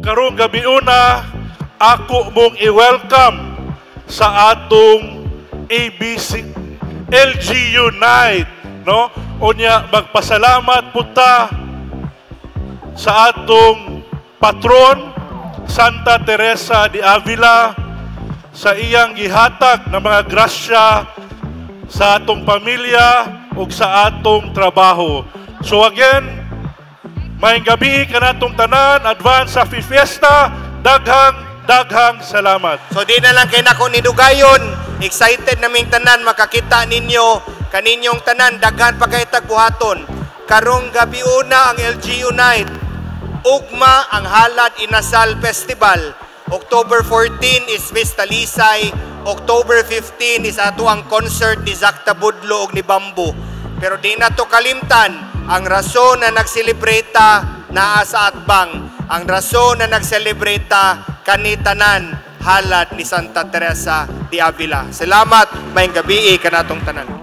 Karong gabi una, ako mong i-welcome sa atong ABC LG Unite, no? Unya magpasalamat puta sa atong patron Santa Teresa de Avila sa iyang gihatag ng mga grasya sa atong pamilya ug sa atong trabaho. So again, maayong gabi ka natong tanan, advance sa fiesta, daghang salamat. So di na lang kay nako nidugayon, excited naming tanan makakita ninyo, kaninyong tanan, daghan pa kay tagbuhaton. Karong gabi una ang LG Unite, ugma ang Halad Inasal Festival. October 14 is Miss Talisay, October 15 is ato ang concert ni Zakta Budlo ug ni Bamboo. Pero di na to kalimtan, ang rason na nagselebreta naa sa atbang, ang rason na nagselebreta kanitanan halad ni Santa Teresa de Avila. Salamat, maayong gabi kanatong tanan.